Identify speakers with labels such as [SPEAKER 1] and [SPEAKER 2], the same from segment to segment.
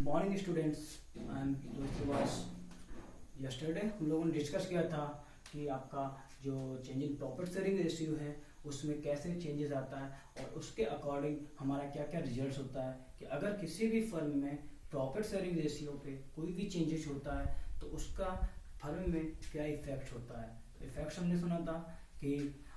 [SPEAKER 1] Morning students, I am Subhash. Yesterday हम लोगों ने डिस्कस किया था कि आपका जो change in profit sharing ratio है उसमें कैसे चेंजेस आता है और उसके अकॉर्डिंग हमारा क्या क्या रिजल्ट्स होता है कि अगर किसी भी फर्म में प्रॉफिट शेयरिंग रेशियो पे कोई भी चेंजेस होता है तो उसका फर्म में क्या इफेक्ट होता है। तो इफेक्ट्स हमने सुना था कि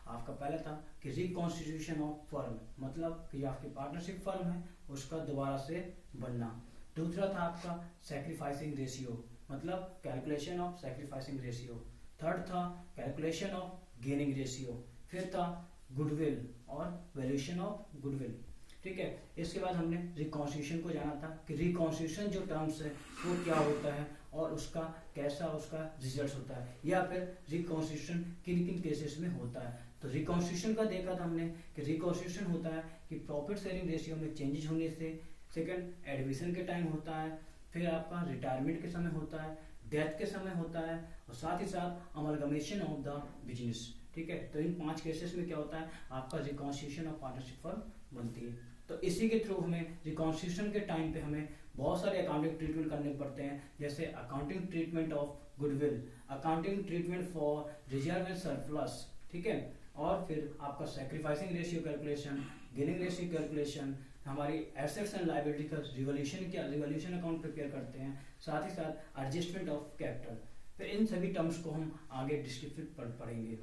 [SPEAKER 1] आपका पहला था कि रिकॉन्स्टिट्यूशन ऑफ फर्म, मतलब कि आपकी पार्टनरशिप फर्म है उसका दोबारा से बनना। दूसरा था आपका सैक्रिफाइसिंग रेशियो, मतलब calculation of sacrificing ratio. Third था कैलकुलेशन ऑफ गेनिंग रेशियो। फिर था गुडविल और वैल्यूएशन ऑफ गुडविल। ठीक है, इसके बाद हमने रिकॉन्स्टिट्यूशन को जाना था कि रिकॉन्स्टिट्यूशन जो टर्म्स है वो क्या होता है और उसका कैसा उसका रिजल्ट होता है, या फिर रिकॉन्स्टिट्यूशन किन किन केसेस में होता है। तो रिकॉन्स्टिट्यूशन का देखा था हमने कि रिकॉन्स्टिट्यूशन होता है कि प्रॉफिट शेयरिंग रेशियो में चेंजेस होने से। सेकंड एडमिशन के टाइम होता है, फिर आपका रिटायरमेंट के समय होता है, डेथ के समय होता है और साथ ही साथ अमलगमेशन ऑफ द बिजनेस। ठीक है, तो इन 5 केसेस में क्या होता है आपका रिकॉन्स्टिट्यूशन ऑफ पार्टनरशिप फर्म बनती है। तो इसी के थ्रू हमें रिकॉन्स्टिट्यूशन के टाइम पे हमें बहुत सारे अकाउंटिंग ट्रीटमेंट करने पड़ते हैं, जैसे accounting treatment of goodwill, accounting treatment for reserve and surplus. ठीक है, और फिर आपका sacrificing ratio calculation, gaining ratio calculation, हमारी एसेट्स एंड लायबिलिटी का रिवॉल्यूशन अकाउंट प्रिपेयर करते हैं, साथ ही साथ एडजस्टमेंट ऑफ कैपिटल। फिर इन सभी टर्म्स को हम आगे डिस्क्रिप्टिव पढ़ेंगे।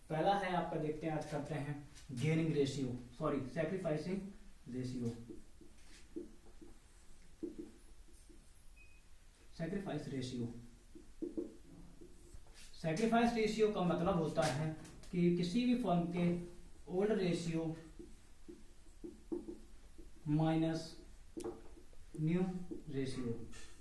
[SPEAKER 1] पहला है आपका, देखते हैं आज करते हैं gaining ratio, sorry sacrificing ratio. Sacrifice ratio, sacrifice ratio का मतलब होता है कि किसी भी फर्म के old ratio minus new ratio.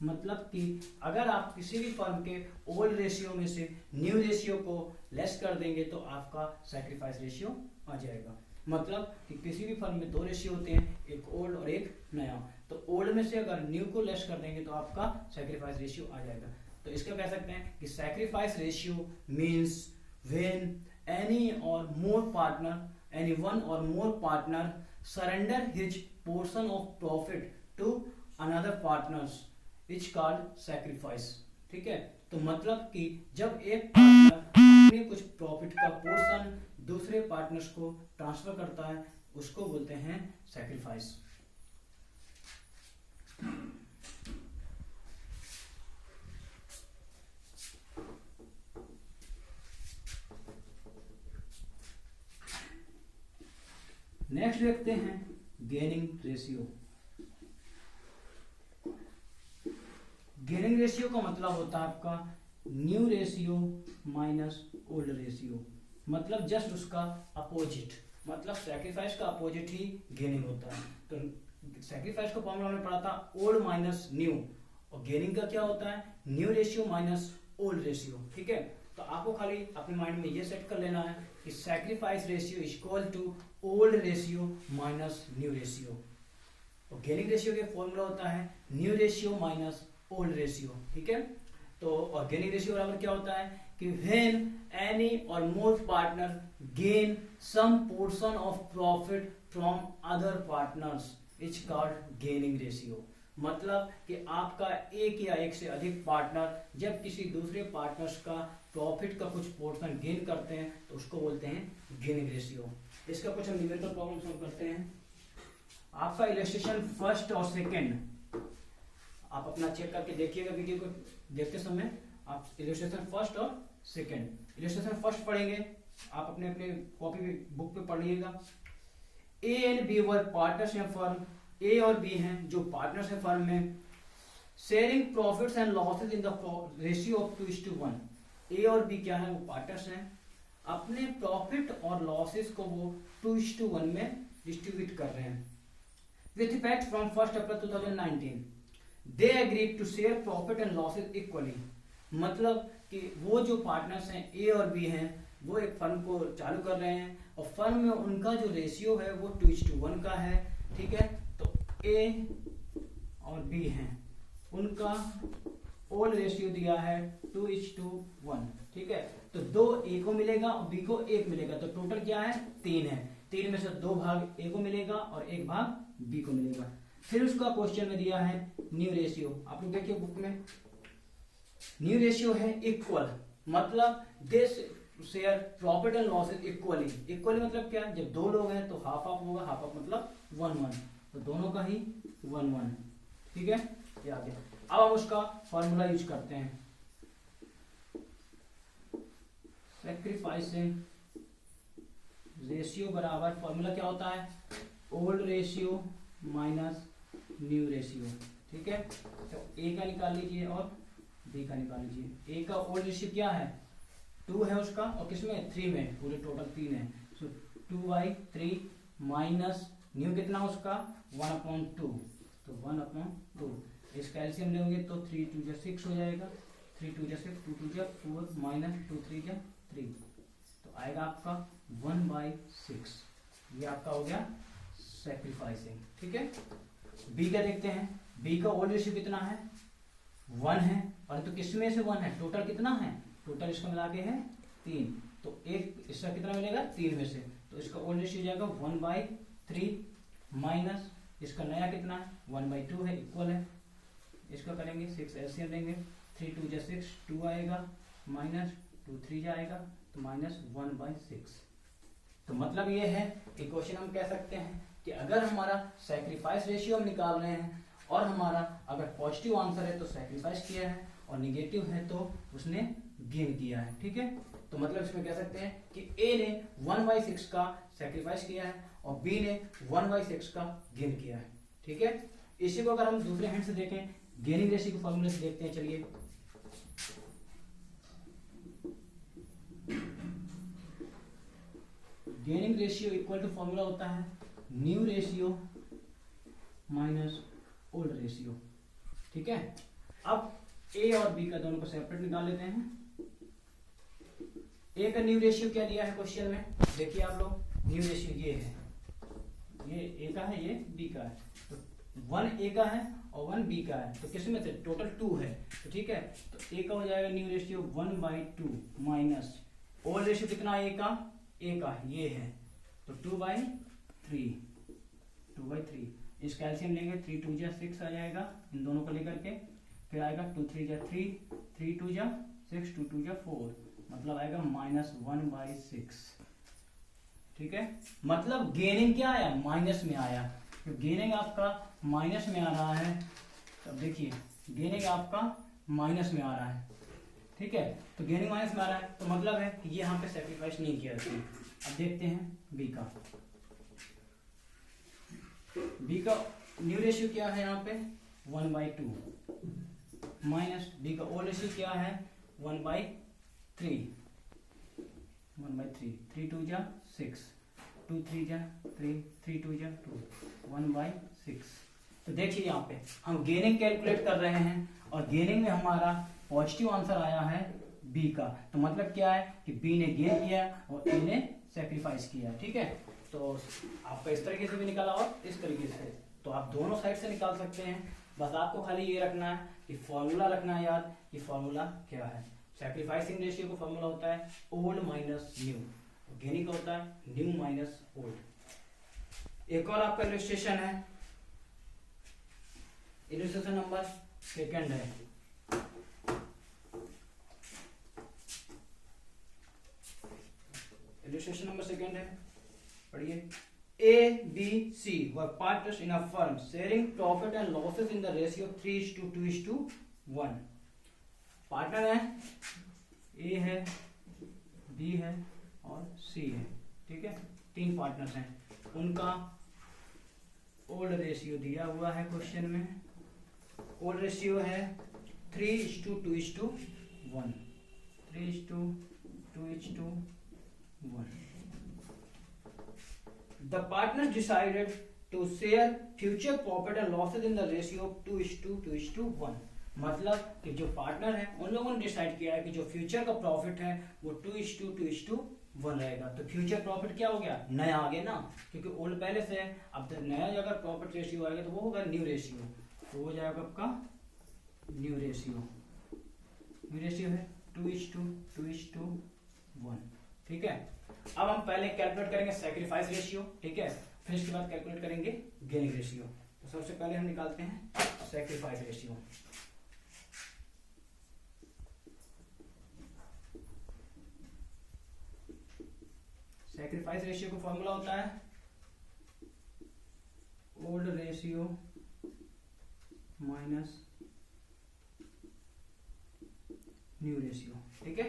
[SPEAKER 1] मतलब कि अगर आप किसी भी फर्म के ओल्ड रेशियो में से न्यू रेशियो को लेस कर देंगे तो आपका सैक्रिफाइस रेशियो आ जाएगा। मतलब कि किसी भी फर्म में 2 रेशियो होते हैं, एक ओल्ड और एक नया। तो ओल्ड में से अगर न्यू को लेस कर देंगे तो आपका सैक्रिफाइस रेशियो आ जाएगा। तो इसका कह सकते हैं कि sacrifice ratio means when any one or more partner surrender his portion of profit to another partners, which called sacrifice। ठीक है, तो मतलब कि जब एक पार्टनर अपने कुछ प्रॉफिट का पोर्शन दूसरे पार्टनर्स को ट्रांसफर करता है उसको बोलते हैं सैक्रिफाइस। नेक्स्ट देखते हैं गेनिंग रेशियो। गेनिंग रेशियो का मतलब होता है आपका new ratio minus old ratio, मतलब जस्ट उसका अपोजिट, मतलब सैक्रिफाइस का अपोजिट ही गेनिंग होता है। तो सैक्रिफाइस का फॉर्मूला हमने पढ़ा था ओल्ड माइनस न्यू, और गेनिंग का क्या होता है new ratio minus old ratio. ठीक है, तो आपको खाली अपने माइंड में ये सेट कर लेना है कि sacrifice ratio is equal to old ratio minus new ratio, और गेनिंग रेशियो के फॉर्मूला होता है new ratio minus old ratio. ठीक है, तो और गेनिंग रेशियो बराबर क्या होता है कि when any or more partner gain some portion of profit from other partners is called gaining ratio. मतलब कि आपका एक या एक से अधिक पार्टनर जब किसी दूसरे पार्टनर्स का प्रॉफिट का कुछ पोर्शन गेन करते हैं तो उसको बोलते हैं गेनिंग रेशियो। इसका कुछ हम न्यूमेरिकल प्रॉब्लम सॉल्व करते हैं। आपका इलस्ट्रेशन फर्स्ट और सेकंड आप अपना चेक करके देखिएगा, वीडियो को देखते समय आप इलस्ट्रेशन फर्स्ट और सेकंड। इलस्ट्रेशन फर्स्ट पढ़ेंगे आप अपने अपने कॉपी बुक पे पढ़िएगा। A and B were partners in firm, A और बी हैं जो पार्टनर्स हैं फर्म में, sharing profits and losses in the ratio of 2:1। A और बी क्या है वो पार्टनर्स हैं, अपने प्रॉफिट और लॉसेस को वो 2:1 में डिस्ट्रीब्यूट कर रहे हैं। With effect from 1 April 2019 they agreed to share profit and losses equally. मतलब कि वो जो पार्टनर्स हैं ए और बी हैं वो एक फर्म को चालू कर रहे हैं और फर्म में उनका जो रेशियो है वो 2:1 का है। ठीक है, तो ए और बी हैं उनका ओल्ड रेशियो दिया है 2:1। ठीक है, तो 2 ए को मिलेगा और बी को 1 मिलेगा, तो टोटल क्या है 3 है। 3 में से 2 भाग ए को मिलेगा और 1 भाग बी को मिलेगा। फिर उसका क्वेश्चन में दिया है न्यू रेशियो, आप लोग देखिए बुक में न्यू रेशियो है इक्वल, मतलब they share profit and losses equally. Equally मतलब क्या, जब दो लोग हैं तो हाफ हाफ होगा, हाफ हाफ मतलब 1-1, तो दोनों का ही 1-1, ठीक है, ये आ गया। अब हम उसका फॉर्मूला यूज करते हैं, सैक्रिफाइसिंग रेशियो बराबर फॉर्मूला क्या होता है, old ratio minus new ratio, ठीक है। तो ए का निकाल लीजिए और बी का निकाल लीजिए। ए का ओल्ड रेशियो क्या है, 2 है उसका, और किसमें 3 में, पूरे टोटल 3 है, सो 2/3 माइनस न्यू कितना उसका 1/2, तो 1/2, इसका एलसीएम लेंगे तो 3 2 जा 6 हो जाएगा, 3 2 जा 6, 2 2 जा 4 माइनस 2 3 जा 3, तो आएगा आपका 1/6, ये आपका हो गया सैक्रिफाइसिंग, ठीक है। बी का देखते हैं, बी का ओल्ड रेशियो कितना है 1 है, और तो किसमें से 1 है, टोटल कितना है, टोटल इसका मिला के है 3, तो एक इसका कितना मिलेगा 3 में से, तो इसका ओल्ड रेशियो जाएगा 1/3 माइनस इसका नया कितना है 1/2 है, इक्वल है, इसका करेंगे 6 एलसीएम लेंगे, 3 2 जा 6 2 आएगा, माइनस 2 3 जाएगा, तो माइनस 1/6। तो मतलब ये है कि क्वेश्चन हम कह सकते हैं कि अगर हमारा सैक्रिफाइस रेशियो हम निकाल रहे हैं और हमारा अगर पॉजिटिव आंसर है तो सैक्रिफाइस किया है, और निगेटिव है तो उसने गेन किया है, ठीक है। तो मतलब इसमें कह सकते हैं कि ए ने 1/6 का सैक्रिफाइस किया है और बी ने 1/6 का गेन किया है, ठीक है। इसी को अगर हम दूसरे हैंड से देखें, गेनिंग रेशियो के फॉर्मूले से देखते हैं, चलिए। Gaining ratio equal to formula होता है new ratio minus old ratio, ठीक है। अब ए और बी का दोनों को सेपरेट निकाल लेते हैं। ए का न्यू रेशियो क्या दिया है क्वेश्चन में, देखिए आप लोग, न्यू रेशियो ये है, ये ए का है, ये बी का है, तो 1 ए का है और 1 बी का है, तो किसमें से टोटल 2 है, तो ठीक है, तो ए का हो जाएगा new ratio 1/2 minus old ratio कितना ए का ये है, तो 2/3, इसका एलसीएम लेंगे, 3 2 जा 6 आ जाएगा, इन दोनों को लेकर के, फिर आएगा 2 3 जा 3, 3 2 जा 6, 2 2 जा 4, मतलब आएगा -1/6, ठीक है। मतलब गेनिंग क्या आया, माइनस में आया, तो गेनिंग आपका माइनस में आ रहा है, तब देखिए गेनिंग आपका माइनस में आ रहा है, ठीक है, तो गेनिंग माइनस में आ रहा है, तो मतलब है कि ये यहाँ पे सैक्रिफाइस नहीं किया इसने। अब देखते हैं बी का न्यू रेशियो क्या है यहाँ पे 1/2 माइनस बी का ओल्ड रेशियो क्या है 1/3, 3 2 जा 6, 2 3 जा 3, 3 2 जा 2, 1/6। तो देखिए यहाँ पे हम गेनिंग कैलकुलेट कर रहे हैं और गेनिंग में हमारा पॉजिटिव आंसर आया है बी का, तो मतलब क्या है कि बी ने गेन किया और ए ने सैक्रिफाइस किया, ठीक है। तो आपका इस तरीके से भी निकाला और इस तरीके से, तो आप दोनों साइड से निकाल सकते हैं, बस आपको खाली ये रखना है कि फॉर्मूला रखना है याद, कि फॉर्मूला क्या है। सैक्रिफाइसिंग रेशियो का फॉर्मूला होता है ओल्ड माइनस न्यू, गेनिंग का होता है न्यू माइनस ओल्ड। एक और आपका इलस्ट्रेशन है, इलस्ट्रेशन नंबर 2 है, इलस्ट्रेशन नंबर 2 है, पढ़िए। A, B, C were partners in a firm sharing profit and losses in the ratio 3:2:1। Partner है, A है, B है और C है, ठीक है, 3 पार्टनर्स हैं, उनका ओल्ड रेशियो दिया हुआ है क्वेश्चन में। ओल्ड रेशियो है 3:2:1, 3:2:1। The partners decided to share future profit and losses in the ratio of 2:1। मतलब कि जो पार्टनर है उन लोगों ने डिसाइड किया है कि जो फ्यूचर का प्रॉफिट है वो 2:1 रहेगा। तो फ्यूचर प्रॉफिट क्या हो गया, नया आ गया ना, क्योंकि ओल्ड पहले से है, अब नया अगर प्रॉफिट रेशियो आएगा तो वो होगा न्यू रेशियो, तो हो जाएगा आपका न्यू रेशियो। न्यू रेशियो है 2:1, ठीक है। अब हम पहले कैलकुलेट करेंगे सैक्रिफाइस रेशियो, ठीक है, फिर इसके बाद कैलकुलेट करेंगे गेनिंग रेशियो। तो सबसे पहले हम निकालते हैं सैक्रिफाइस रेशियो। सैक्रिफाइस रेशियो का फॉर्मूला होता है old ratio minus new ratio. ठीक है,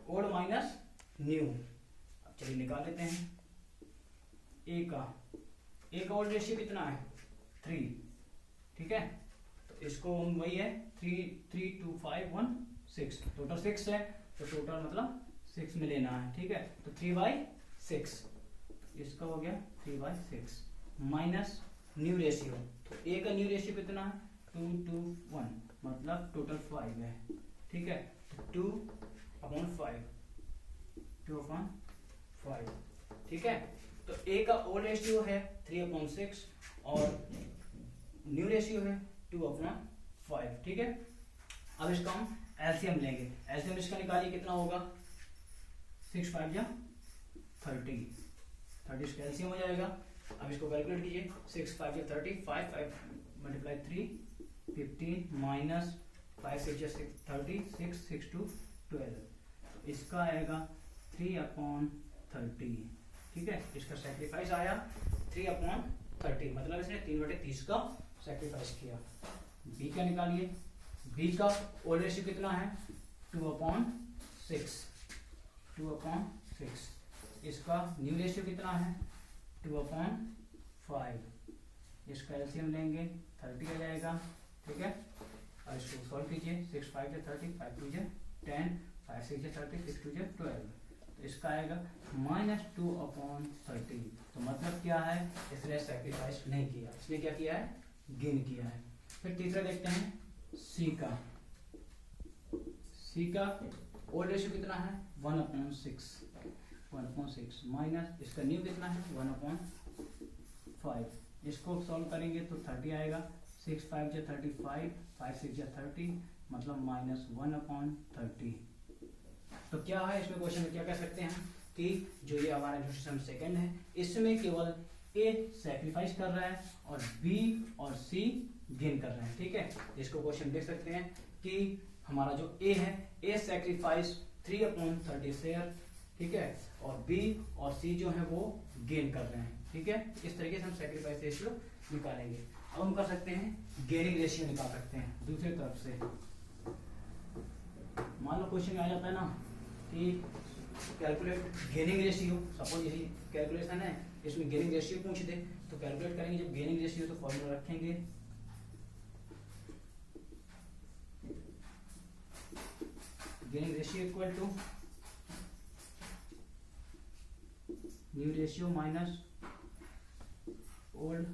[SPEAKER 1] ओल्ड माइनस न्यू। अब चलिए निकाल लेते हैं। ए का ओल्ड रेशियो कितना है 3। ठीक है, तो इसको वही है 3 2 5 1 6, टोटल 6 है, तो टोटल मतलब 6 में लेना है। ठीक है, तो 3/6, इसका हो गया 3/6 माइनस न्यू रेशियो। तो ए का न्यू रेशियो कितना है 2 2 1, मतलब टोटल 5 है। ठीक है, तो 2/5, 2/5। ठीक है, तो ए का ओल्ड रेशियो है 3/6 और न्यू रेशियो है 2/5। ठीक है, अब इसका हम एलसीएम लेंगे। एलसीएम इसका निकालिए, कितना होगा 6 5 या 30, 30 इसका एलसीएम हो जाएगा। अब इसको कैलकुलेट कीजिए, 6 5 या 30, 5 5 मल्टीप्लाई 3 15 माइनस 5 6 या 30, 6 6 2 12, इसका आएगा 3/30। ठीक है, इसका सैक्रिफाइस आया 3/30, मतलब इसने 3/30 का सैक्रिफाइस किया। बी का निकालिए। बी का ओल्ड रेशियो कितना है 2/6, 2/6। इसका न्यू रेशियो कितना है 2/5। इसका एलसीएम लेंगे 30 आ जाएगा। ठीक है, और इसको सॉल्व कीजिए, 6 5 या 30, 5 2 या 10, 5 6 या 30, 6 2 या 12, तो इसका आएगा -2/30। तो मतलब क्या है, इसने सैक्रिफाइस नहीं किया, इसने क्या किया है गेन किया है। फिर तीसरा देखते हैं सी का। सी का ओल्ड रेशियो कितना है 1/6, 1/6 माइनस इसका न्यू कितना है 1/5। इसको सॉल्व करेंगे तो 30 आएगा, 6 5 या 35, 5 6 या 30, मतलब -1/30। तो क्या है इसमें क्वेश्चन में क्या कह सकते हैं कि जो ये हमारा जो सिस्टम सेकंड है, इसमें केवल ए सैक्रिफाइस कर रहा है और बी और सी गेन कर रहे हैं। ठीक है, इसको क्वेश्चन देख सकते हैं कि हमारा जो ए है, ए सैक्रिफाइस 3/30 शेयर। ठीक है, और बी और सी जो है वो गेन कर रहे हैं। ठीक है, इस तरीके से हम सैक्रिफाइस रेशियो निकालेंगे। अब हम कर सकते हैं गेनिंग रेशियो निकाल सकते हैं दूसरी तरफ से। मान लो क्वेश्चन में आ जाता है ना कि कैलकुलेट गेनिंग रेशियो, सपोज यही कैलकुलेशन है, इसमें गेनिंग रेशियो पूछ दे तो कैलकुलेट करेंगे। जब गेनिंग रेशियो तो फॉर्मूला रखेंगे gaining ratio equal to new ratio minus old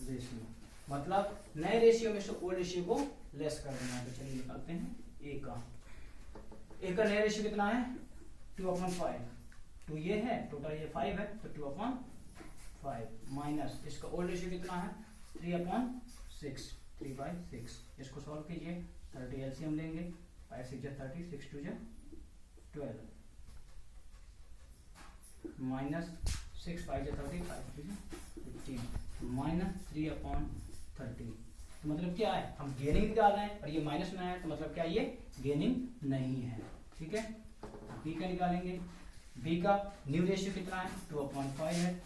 [SPEAKER 1] ratio, मतलब नए रेशियो में से ओल्ड रेशियो को लेस कर देना है। तो चलिए निकालते हैं ए का नया रेशियो कितना है 2/5, 2 ये है, टोटल ये 5 है, तो 2/5 माइनस इसका ओल्ड रेशियो कितना है 3/6, 3/6। इसको सॉल्व कीजिए, 30 एलसीएम लेंगे, 5 6 या 30, 6 2 या 12 माइनस 6 5 या 30, 5 2 या 15 माइनस 3/30। तो मतलब क्या है, हम गेनिंग निकाल रहे हैं और ये माइनस में है, तो मतलब क्या ये गेनिंग नहीं है। ठीक है, बी का निकालेंगे। बी का न्यू रेशियो कितना है 2/5 है,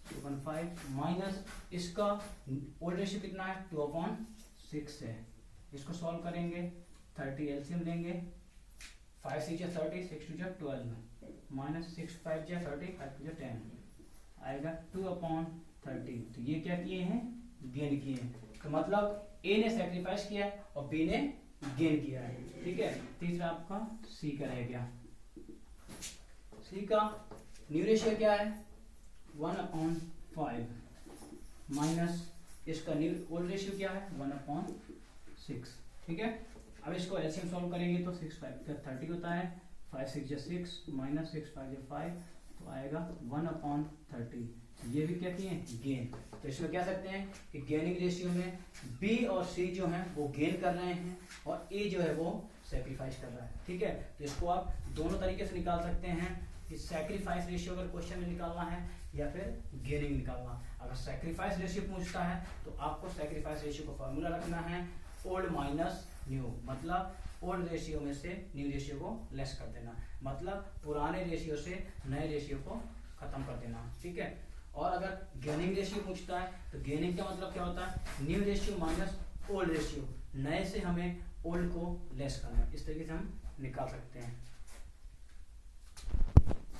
[SPEAKER 1] 2/5 माइनस इसका ओल्ड रेशियो कितना है 2/6 है। इसको सॉल्व करेंगे, 30 एलसीएम लेंगे, 5 6 या 30, 6 2 या 12 माइनस 6 5 या 30, 5 2 या 10 आएगा 2/30। तो ये क्या किए हैं गेन किए हैं, तो मतलब ए ने सैक्रिफाइस किया और बी ने गेन किया है। ठीक है, तीसरा आपका सी का रह गया। सी का न्यू रेशियो क्या है 1/5 माइनस इसका न्यू ओल्ड रेशियो क्या है 1/6। ठीक है, अब इसको एलसीएम सॉल्व करेंगे तो 6 5 का 30 होता है, 5 6 या 6 माइनस 6 5 या 5, तो आएगा 1/30। ये भी क्या किए गेन। तो इसमें क्या सकते हैं कि गेनिंग रेशियो में बी और सी जो हैं वो गेन कर रहे हैं और ए जो है वो सैक्रिफाइस कर रहा है। ठीक है, तो इसको आप दोनों तरीके से निकाल सकते हैं कि सैक्रिफाइस रेशियो अगर क्वेश्चन में निकालना है या फिर गेनिंग निकालना। अगर सैक्रिफाइस रेशियो पूछता है तो आपको सैक्रिफाइस रेशियो का फॉर्मूला रखना है ओल्ड माइनस न्यू, मतलब ओल्ड रेशियो में से न्यू रेशियो को लेस कर देना, मतलब पुराने रेशियो से नए रेशियो को खत्म कर देना, ठीक है। और अगर गेनिंग रेशियो पूछता है तो गेनिंग का मतलब क्या होता है, new ratio minus old ratio, नए से हमें ओल्ड को लेस करना है, इस तरीके से हम निकाल सकते हैं।